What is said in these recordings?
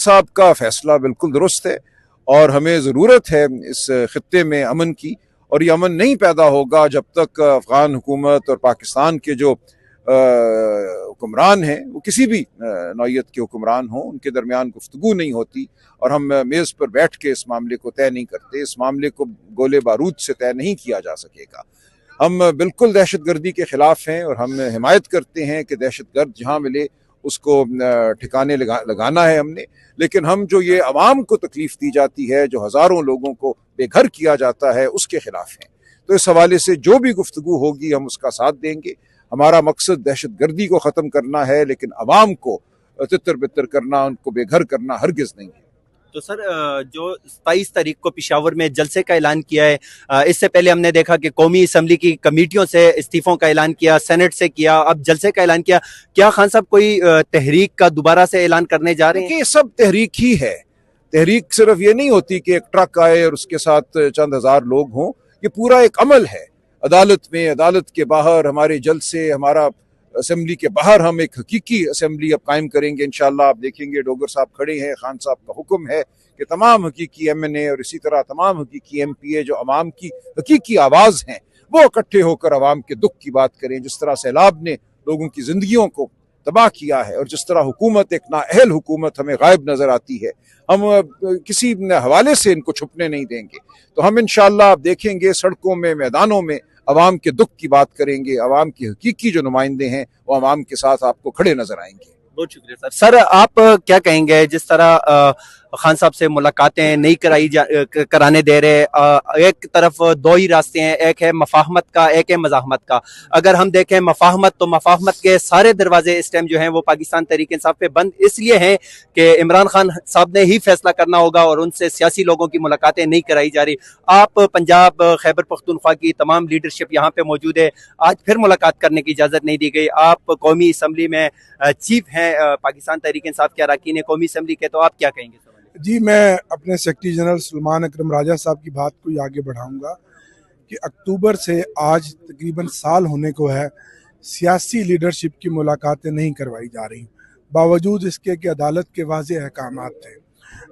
साहब का फैसला बिल्कुल दुरुस्त है और हमें ज़रूरत है इस खित्ते में अमन की, और ये अमन नहीं पैदा होगा जब तक अफगान हुकूमत और पाकिस्तान के जो हुक्मरान हैं वो किसी भी नौइयत के हुक्मरान हों, उनके दरमियान गुफ्तगू नहीं होती और हम मेज़ पर बैठ के इस मामले को तय नहीं करते। इस मामले को गोले बारूद से तय नहीं किया जा सकेगा। हम बिल्कुल दहशत गर्दी के खिलाफ हैं और हम हिमायत करते हैं कि दहशत गर्द जहाँ मिले उसको ठिकाने लगाना है हमने, लेकिन हम जो ये अवाम को तकलीफ दी जाती है, जो हज़ारों लोगों को बेघर किया जाता है, उसके खिलाफ हैं। तो इस हवाले से जो भी गुफ्तगू होगी हम उसका साथ देंगे। हमारा मकसद दहशत गर्दी को ख़त्म करना है, लेकिन अवाम को तितर बितर करना, उनको बेघर करना हरगिज़ नहीं है। तो सर, जो 27 तारीख को पेशावर में जलसे का ऐलान किया है, इससे पहले हमने देखा कि कौमी असम्बली की कमेटियों से इस्तीफों का ऐलान किया, सेनेट से किया, अब जलसे का ऐलान किया। क्या खान साहब कोई तहरीक का दोबारा से ऐलान करने जा रहे हैं? ये सब तहरीक ही है। तहरीक सिर्फ ये नहीं होती कि एक ट्रक आए और उसके साथ चंद हजार लोग हों, ये पूरा एक अमल है। अदालत में, अदालत के बाहर हमारे जलसे, हमारा असेंबली के बाहर हम एक हकीकी असेंबली अब कायम करेंगे इंशाल्लाह। आप देखेंगे डोगर साहब खड़े हैं, खान साहब का हुक्म है कि तमाम हकीकी MNA और इसी तरह तमाम हकीकी MPA जो अवाम की हकीकी आवाज़ हैं वो इकट्ठे होकर अवाम के दुख की बात करें। जिस तरह सैलाब ने लोगों की जिंदगियों को तबाह किया है और जिस तरह हुकूमत एक नाअहल हुकूमत हमें गायब नजर आती है, हम किसी हवाले से इनको छुपने नहीं देंगे। तो हम इंशाअल्लाह आप देखेंगे सड़कों में, मैदानों में अवाम के दुख की बात करेंगे। अवाम की हकीकी जो नुमाइंदे हैं वो अवाम के साथ आपको खड़े नजर आएंगे। बहुत शुक्रिया सर। आप क्या कहेंगे, जिस तरह खान साहब से मुलाकातें नहीं कराने दे रहे, एक तरफ दो ही रास्ते हैं, एक है मफाहमत का, एक है मज़ाहमत का। अगर हम देखें मफाहमत, तो मफाहमत के सारे दरवाजे इस टाइम जो हैं वो पाकिस्तान तहरीक इंसाफ पे बंद इसलिए हैं कि इमरान खान साहब ने ही फैसला करना होगा और उनसे सियासी लोगों की मुलाकातें नहीं कराई जा रही। आप पंजाब, खैबर पख्तूनख्वा की तमाम लीडरशिप यहाँ पे मौजूद है, आज फिर मुलाकात करने की इजाज़त नहीं दी गई। आप कौमी असम्बली में चीफ हैं पाकिस्तान तहरीक इंसाफ के अरकान कौमी असम्बली के, तो आप क्या कहेंगे? जी, मैं अपने सेक्रेटरी जनरल सलमान अकरम राजा साहब की बात को आगे बढ़ाऊंगा कि अक्टूबर से आज तकरीबन साल होने को है, सियासी लीडरशिप की मुलाकातें नहीं करवाई जा रही, बावजूद इसके कि अदालत के वाज़ेह अहकामात थे।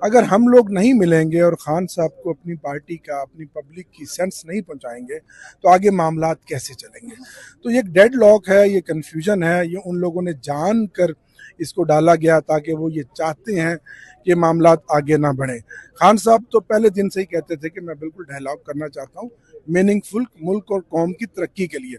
अगर हम लोग नहीं मिलेंगे और ख़ान साहब को अपनी पार्टी का, अपनी पब्लिक की सेंस नहीं पहुंचाएंगे तो आगे मामलात कैसे चलेंगे? तो ये एक डेड लॉक है, ये कन्फ्यूजन है, ये उन लोगों ने जान कर इसको डाला गया ताकि वो ये चाहते हैं कि मामलात आगे ना बढ़े। खान साहब तो पहले दिन से ही कहते थे कि मैं बिल्कुल डायलॉग करना चाहता हूँ मीनिंगफुल मुल्क और कौम की तरक्की के लिए।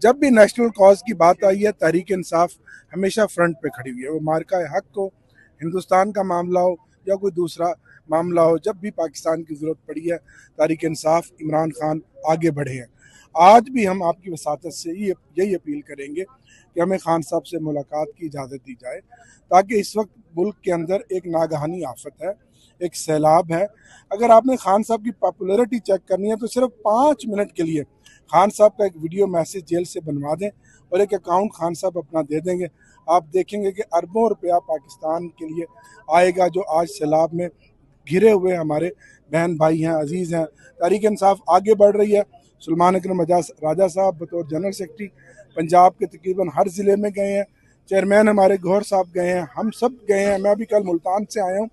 जब भी नेशनल कॉज की बात आई है, तहरीक इंसाफ हमेशा फ्रंट पे खड़ी हुई है। वो मार्का हक हो, हिंदुस्तान का मामला हो या कोई दूसरा मामला हो, जब भी पाकिस्तान की ज़रूरत पड़ी है, तहरीक इंसाफ, इमरान खान आगे बढ़े हैं। आज भी हम आपकी वसातत से यही अपील करेंगे कि हमें खान साहब से मुलाकात की इजाज़त दी जाए, ताकि इस वक्त मुल्क के अंदर एक नागहानी आफत है, एक सैलाब है। अगर आपने खान साहब की पॉपुलैरिटी चेक करनी है तो सिर्फ 5 मिनट के लिए खान साहब का एक वीडियो मैसेज जेल से बनवा दें और एक अकाउंट खान साहब अपना दे देंगे। आप देखेंगे कि अरबों रुपया पाकिस्तान के लिए आएगा, जो आज सैलाब में घिरे हुए हमारे बहन भाई हैं, अजीज़ हैं। तहरीक इंसाफ आगे बढ़ रही है। सलमान अकरम राजा साहब बतौर जनरल सेक्रेटरी पंजाब के तकरीबन हर ज़िले में गए हैं, चेयरमैन हमारे गौहर साहब गए हैं, हम सब गए हैं, मैं अभी कल मुल्तान से आया हूँ।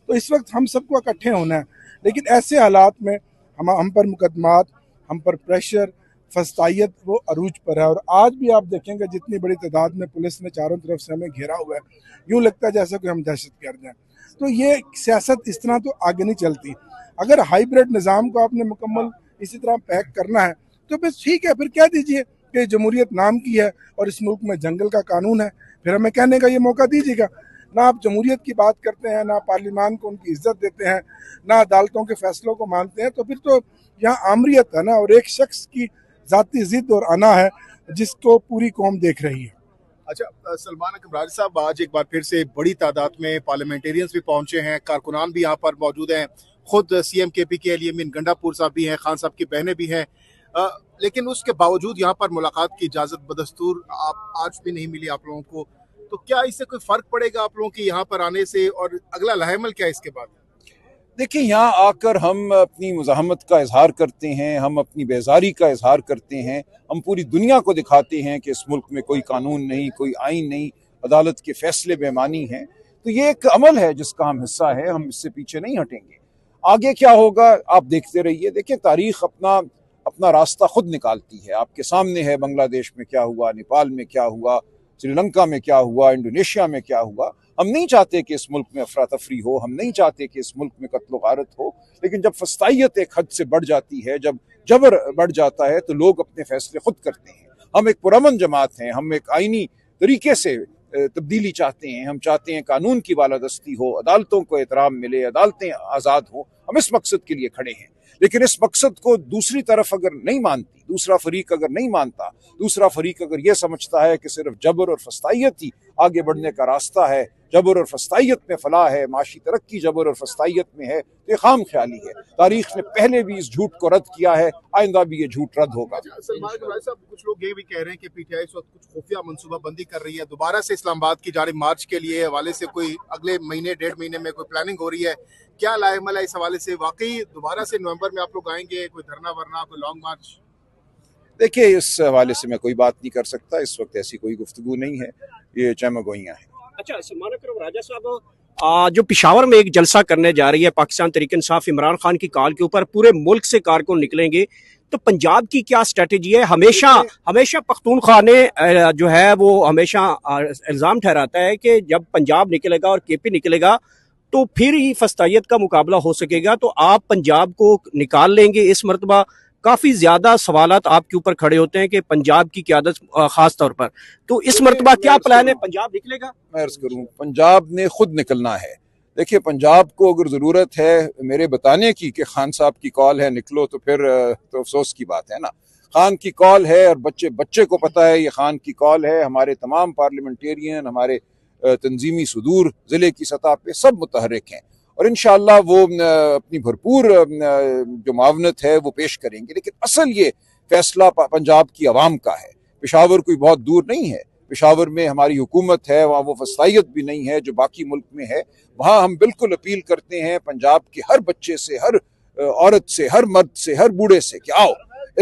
तो इस वक्त हम सबको इकट्ठे होना है, लेकिन ऐसे हालात में हम पर मुकदमात, हम पर प्रेशर, फस्तायत वो अरूज पर है। और आज भी आप देखेंगे जितनी बड़ी तादाद में पुलिस ने चारों तरफ से हमें घेरा हुआ है, यूँ लगता है जैसे कि हम दहशतगर्द हैं। तो ये सियासत इस तरह तो आगे नहीं चलती। अगर हाइब्रिड निज़ाम को आपने मुकम्मल इसी तरह पैक करना है तो बस ठीक है, फिर कह दीजिए कि जमहूरियत नाम की है और इस मुल्क में जंगल का कानून है, फिर हमें कहने का ये मौका दीजिएगा। ना आप जमहूरियत की बात करते हैं, ना पार्लियामान को उनकी इज्जत देते हैं, ना अदालतों के फैसलों को मानते हैं, तो फिर तो यहाँ आमरीत है ना, और एक शख्स की ज़ाती जिद और अना है जिसको पूरी कौम देख रही है। अच्छा, सलमान अकरम राजा साहब, आज एक बार फिर से बड़ी तादाद में पार्लियामेंटेरियंस भी पहुंचे हैं, कारकुनान भी यहाँ पर मौजूद हैं, खुद CM KP के अली अमीन गंडापुर साहब भी हैं, खान साहब की बहनें भी हैं, लेकिन उसके बावजूद यहाँ पर मुलाकात की इजाज़त बदस्तूर आज भी नहीं मिली आप लोगों को। तो क्या इससे कोई फ़र्क पड़ेगा आप लोगों की यहाँ पर आने से, और अगला लाहेमल क्या है इसके बाद? देखिए, यहाँ आकर हम अपनी मुज़ाहमत का इजहार करते हैं, हम अपनी बेजारी का इजहार करते हैं, हम पूरी दुनिया को दिखाते हैं कि इस मुल्क में कोई कानून नहीं, कोई आइन नहीं, अदालत के फैसले बेमानी हैं। तो ये एक अमल है जिसका हम हिस्सा है, हम इससे पीछे नहीं हटेंगे। आगे क्या होगा आप देखते रहिए। देखिए तारीख अपना अपना रास्ता खुद निकालती है, आपके सामने है बांग्लादेश में क्या हुआ, नेपाल में क्या हुआ, श्रीलंका में क्या हुआ, इंडोनेशिया में क्या हुआ। हम नहीं चाहते कि इस मुल्क में अफरा तफरी हो, हम नहीं चाहते कि इस मुल्क में कत्ल गारत हो, लेकिन जब फस्तायत एक हद से बढ़ जाती है, जब जबर बढ़ जाता है, तो लोग अपने फैसले खुद करते हैं। हम एक पुरअमन जमात हैं, हम एक आईनी तरीके से तब्दीली चाहते हैं, हम चाहते हैं कानून की बालादस्ती हो, अदालतों को एहतराम मिले, अदालतें आज़ाद हो। हम इस मकसद के लिए खड़े हैं, लेकिन इस मकसद को दूसरी तरफ अगर नहीं मानती, दूसरा फरीक अगर नहीं मानता, दूसरा फरीक अगर यह समझता है कि सिर्फ जबर और फस्तायत ही आगे बढ़ने का रास्ता है, जबर और फस्तायत में फलाह है, माशी तरक्की जबर और फस्तायत में है, तो ये खाम ख्याली है। तारीख ने पहले भी इस झूठ को रद्द किया है, आइंदा भी ये झूठ रद्द होगा। सलमान अकरम साहब, कुछ लोग ये भी कह रहे हैं कि पीटीआई इस वक्त कुछ खुफिया मनसूबाबंदी कर रही है, दोबारा से इस्लामाबाद की जानिब मार्च के लिए हवाले से कोई अगले महीने 1.5 महीने में कोई प्लानिंग हो रही है। क्या लाएमल है इस हवाले से? वाकई दोबारा से नवंबर में आप लोग आएंगे, कोई धरना वरना, कोई लॉन्ग मार्च? देखिए इस हवाले से मैं कोई बात नहीं कर सकता, इस वक्त ऐसी कोई गुफ्तगू नहीं है, ये चमगोइयाँ हैं। अच्छा सलमान अकरम राजा साहब, जो पिशावर में एक जलसा करने जा रही है पाकिस्तान तहरीक इंसाफ इमरान खान की कॉल के ऊपर, पूरे मुल्क से कारकुन निकलेंगे, तो पंजाब की क्या स्ट्रेटेजी है? हमेशा पख्तूनख्वा ने जो है वो हमेशा इल्ज़ाम ठहराता है कि जब पंजाब निकलेगा और केपी निकलेगा तो फिर ही फस्तायत का मुकाबला हो सकेगा। तो आप पंजाब को निकाल लेंगे इस मरतबा? काफी ज्यादा सवालात आपके ऊपर खड़े होते हैं कि पंजाब की क़यादत खास तौर पर, तो इस मरतबा क्या प्लान है? पंजाब निकलेगा? मैं अर्ज करूं, पंजाब ने खुद निकलना है। देखिए पंजाब को अगर जरूरत है मेरे बताने की कि खान साहब की कॉल है निकलो, तो फिर तो अफसोस की बात है ना। खान की कॉल है और बच्चे को पता है ये खान की कॉल है। हमारे तमाम पार्लियामेंटेरियन, हमारे तंजीमी सुदूर जिले की सतह पे सब मुतहरिक हैं और इंशाअल्लाह वो अपनी भरपूर जो मावनत है वो पेश करेंगे। लेकिन असल ये फैसला पंजाब की आवाम का है। पेशावर कोई बहुत दूर नहीं है, पेशावर में हमारी हुकूमत है, वहाँ वो फस्तायत भी नहीं है जो बाकी मुल्क में है। वहाँ हम बिल्कुल अपील करते हैं पंजाब के हर बच्चे से, हर औरत से, हर मर्द से, हर बूढ़े से कि आओ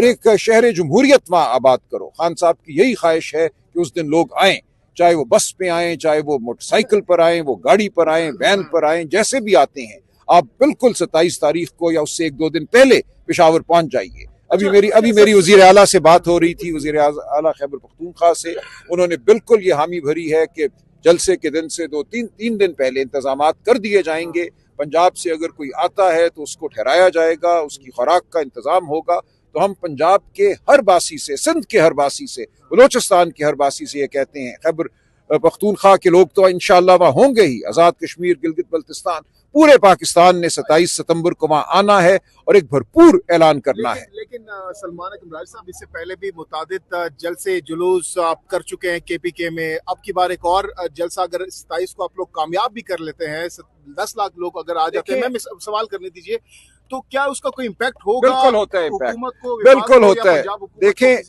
एक शहर जमहूरियत वहाँ आबाद करो। खान साहब की यही ख्वाहिश है कि उस दिन लोग आएँ, चाहे वो बस पे आएँ, चाहे वो मोटरसाइकिल पर आएँ, वो गाड़ी पर आएँ, वैन पर आएँ, जैसे भी आते हैं आप बिल्कुल 27 तारीख को या उससे 1-2 दिन पहले पेशावर पहुंच जाइए। अभी मेरी वजीर आला से बात हो रही थी, वजीर आला खैबर पख्तूनख्वा से, उन्होंने बिल्कुल ये हामी भरी है कि जलसे के दिन से 2-3 दिन पहले इंतजामात कर दिए जाएंगे। पंजाब से अगर कोई आता है तो उसको ठहराया जाएगा, उसकी खुराक का इंतजाम होगा। तो हम पंजाब के हर बासी से, सिंध के हर बासी से, बलोचिस्तान के हर बासी से ये कहते हैं, खैबर पख्तूनख्वा के लोग तो इंशाअल्लाह वहाँ होंगे ही, आज़ाद कश्मीर, गिलगित बल्तिस्तान, पूरे पाकिस्तान ने 27 सितंबर को वहाँ आना है और एक भरपूर ऐलान करना है। लेकिन सलमान अकरम साहब, इससे पहले भी मुतादिद जलसे जुलूस आप कर चुके हैं केपीके में। अब की बार एक और जलसा अगर 27 को आप लोग कामयाब भी कर लेते हैं, 10 लाख लोग अगर आ जाते हैं, मैं सवाल करने दीजिए, तो क्या उसका कोई इम्पैक्ट होगा? बिल्कुल होता है इम्पैक्ट, बिल्कुल होता है। देखें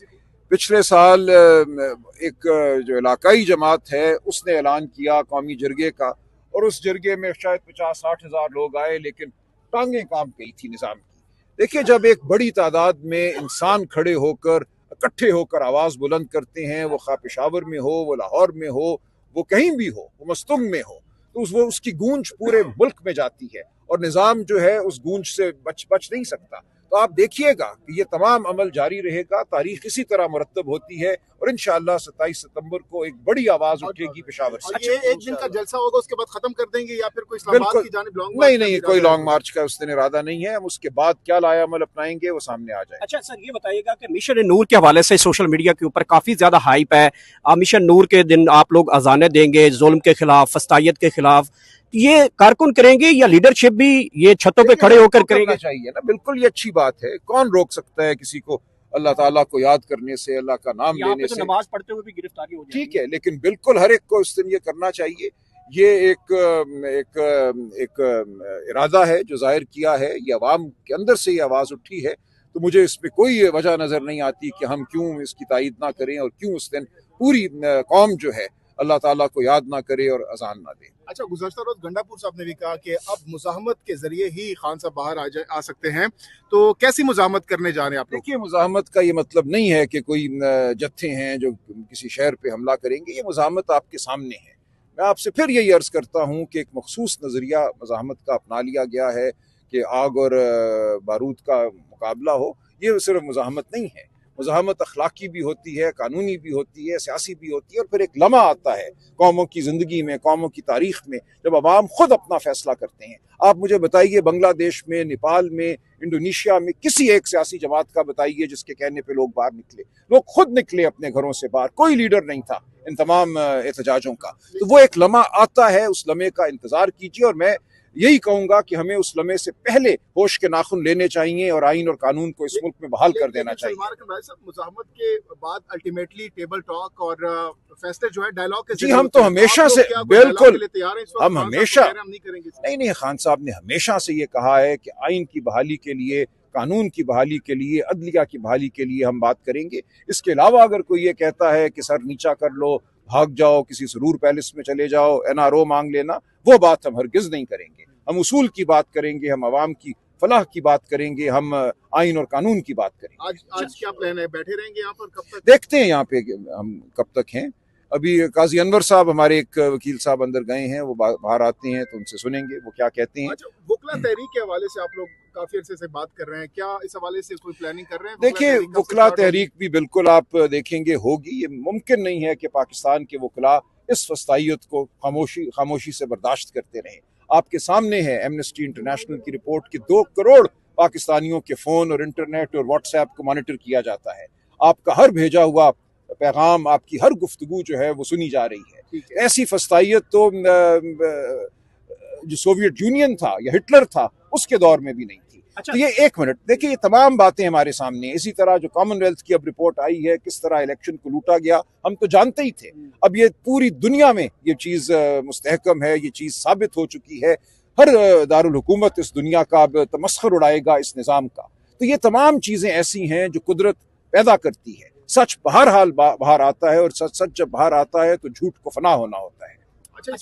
पिछले साल एक जो इलाकाई जमात है उसने ऐलान किया कौमी जरगे का, और उस जरगे में शायद 50-60 हज़ार लोग आए, लेकिन टांगें कांप गई थी निज़ाम की। देखिए जब एक बड़ी तादाद में इंसान खड़े होकर, इकट्ठे होकर आवाज़ बुलंद करते हैं, वो खा पेशावर में हो, वो लाहौर में हो, वो कहीं भी हो, वो मस्तुंग में हो, तो उसकी गूंज पूरे मुल्क में जाती है और निज़ाम जो है उस गूंज से बच नहीं सकता। तो आप देखिएगा कि ये तमाम अमल जारी रहेगा, तारीख इसी तरह मुरतब होती है और इंशाअल्लाह 27 सितंबर को एक बड़ी आवाज उठेगी पेशावर से। ये एक दिन का जलसा होगा, उसके बाद खत्म कर देंगे या फिर कोई इस्लामाबाद की जानिब लॉन्ग मार्च? नहीं, कोई लॉन्ग मार्च का उस दिन इरादा नहीं है। हम उसके बाद क्या लाया अमल अपनाएंगे वो सामने आ जाए। अच्छा सर, ये बताइएगा कि मिशन नूर के हवाले से सोशल मीडिया के ऊपर काफी ज्यादा हाइप है। मिशन नूर के दिन आप लोग अजाने देंगे जुल्म के खिलाफ, फस्तायत के खिलाफ, ये कारकुन करेंगे या लीडरशिप भी ये छतों पे खड़े होकर करेंगे? चाहिए ना, बिल्कुल ये अच्छी बात है। कौन रोक सकता है किसी को अल्लाह ताला को याद करने से, अल्लाह का नाम लेने तो से? नमाज पढ़ते हुए भी गिरफ्तारी हो जाएगी। ठीक है, लेकिन बिल्कुल हर एक को इस दिन ये करना चाहिए। ये एक इरादा है जो जाहिर किया है, ये अवाम के अंदर से ये आवाज़ उठी है, तो मुझे इस पर कोई वजह नज़र नहीं आती कि हम क्यों इसकी तायद ना करें और क्यों उस दिन पूरी कौम जो है अल्लाह ताला को याद ना करे और अजान ना दे। अच्छा, गुज़श्ता रोज गंडापुर साहब ने भी कहा कि अब मुज़ाहमत के जरिए ही खान साहब बाहर आ सकते हैं, तो कैसी मुज़ाहमत करने जा रहे हैं आप लोग? देखिए मुज़ाहमत का ये मतलब नहीं है कि कोई जत्थे हैं जो किसी शहर पे हमला करेंगे। ये मुज़ाहमत आपके सामने है। मैं आपसे फिर यही अर्ज करता हूँ कि एक मखसूस नज़रिया मज़ाहमत का अपना लिया गया है कि आग और बारूद का मुकाबला हो। ये सिर्फ मज़ाहमत नहीं है, मज़ाहमत अखलाकी भी होती है, कानूनी भी होती है, सियासी भी होती है। और फिर एक लम्हा आता है कौमों की ज़िंदगी में, कौमों की तारीख़ में, जब अवाम खुद अपना फैसला करते हैं। आप मुझे बताइए, बांग्लादेश में, नेपाल में, इंडोनेशिया में किसी एक सियासी जमात का बताइए जिसके कहने पे लोग बाहर निकले। लोग खुद निकले अपने घरों से बाहर, कोई लीडर नहीं था इन तमाम एहतजाजों का। तो वो एक लम्हा आता है, उस लम्हे का इंतजार कीजिए। और मैं यही कहूंगा कि हमें उस लम्हे से पहले होश के नाखून लेने चाहिए और आइन और कानून को इस मुल्क में बहाल कर देना चाहिए। मुज़ाहमत के बाद अल्टीमेटली टेबल टॉक और फैसले जो है डायलॉग के जी, हम तो हमेशा से बिल्कुल हम हमेशा नहीं, खान साहब ने हमेशा से ये कहा है कि आइन की बहाली के लिए, कानून की बहाली के लिए, अदलिया की बहाली के लिए हम बात करेंगे। इसके अलावा अगर कोई ये कहता है कि सर नीचा कर लो, भाग जाओ, किसी सुरूर पैलेस में चले जाओ, NRO मांग लेना, वो बात हम हरगिज नहीं करेंगे। हम उसूल की बात करेंगे, हम अवाम की फलाह की बात करेंगे, हम आइन और कानून की बात करेंगे। आज क्या प्लान है? बैठे रहेंगे यहाँ पर कब तक? देखते हैं यहाँ पे हम कब तक हैं। अभी काजी अनवर साहब, हमारे एक वकील साहब अंदर गए हैं, वो बाहर आते हैं तो उनसे सुनेंगे वो क्या कहते हैं। अच्छा, वकला तहरीक के हवाले से आप लोग काफी अरसे से बात कर रहे हैं, क्या इस हवाले से कोई प्लानिंग कर रहे हैं? देखिए, वकला तहरीक भी बिल्कुल आप देखेंगे होगी। ये मुमकिन नहीं है कि पाकिस्तान के वकला इस फस्तायत को खामोशी से बर्दाश्त करते रहें। आपके सामने है एमनेस्टी इंटरनेशनल की रिपोर्ट कि 2 करोड़ पाकिस्तानियों के फोन और इंटरनेट और व्हाट्सएप को मॉनिटर किया जाता है। आपका हर भेजा हुआ पैगाम, आपकी हर गुफ्तगू जो है वो सुनी जा रही है। ऐसी फस्तायत तो जो सोवियत यूनियन था या हिटलर था उसके दौर में भी नहीं थी। अच्छा। तो ये एक मिनट देखिए, ये तमाम बातें हमारे सामने। इसी तरह जो कॉमनवेल्थ की अब रिपोर्ट आई है, किस तरह इलेक्शन को लूटा गया, हम तो जानते ही थे। अब ये पूरी दुनिया में ये चीज मुस्तहकम है, ये चीज साबित हो चुकी है। हर दारुल हुकूमत इस दुनिया का अब तमस्खुर उड़ाएगा इस निज़ाम का। तो ये तमाम चीजें ऐसी हैं जो कुदरत पैदा करती है। सच बहरहाल बाहर आता है, और सच जब बाहर आता है तो झूठ को फना होना होता है। अच्छा।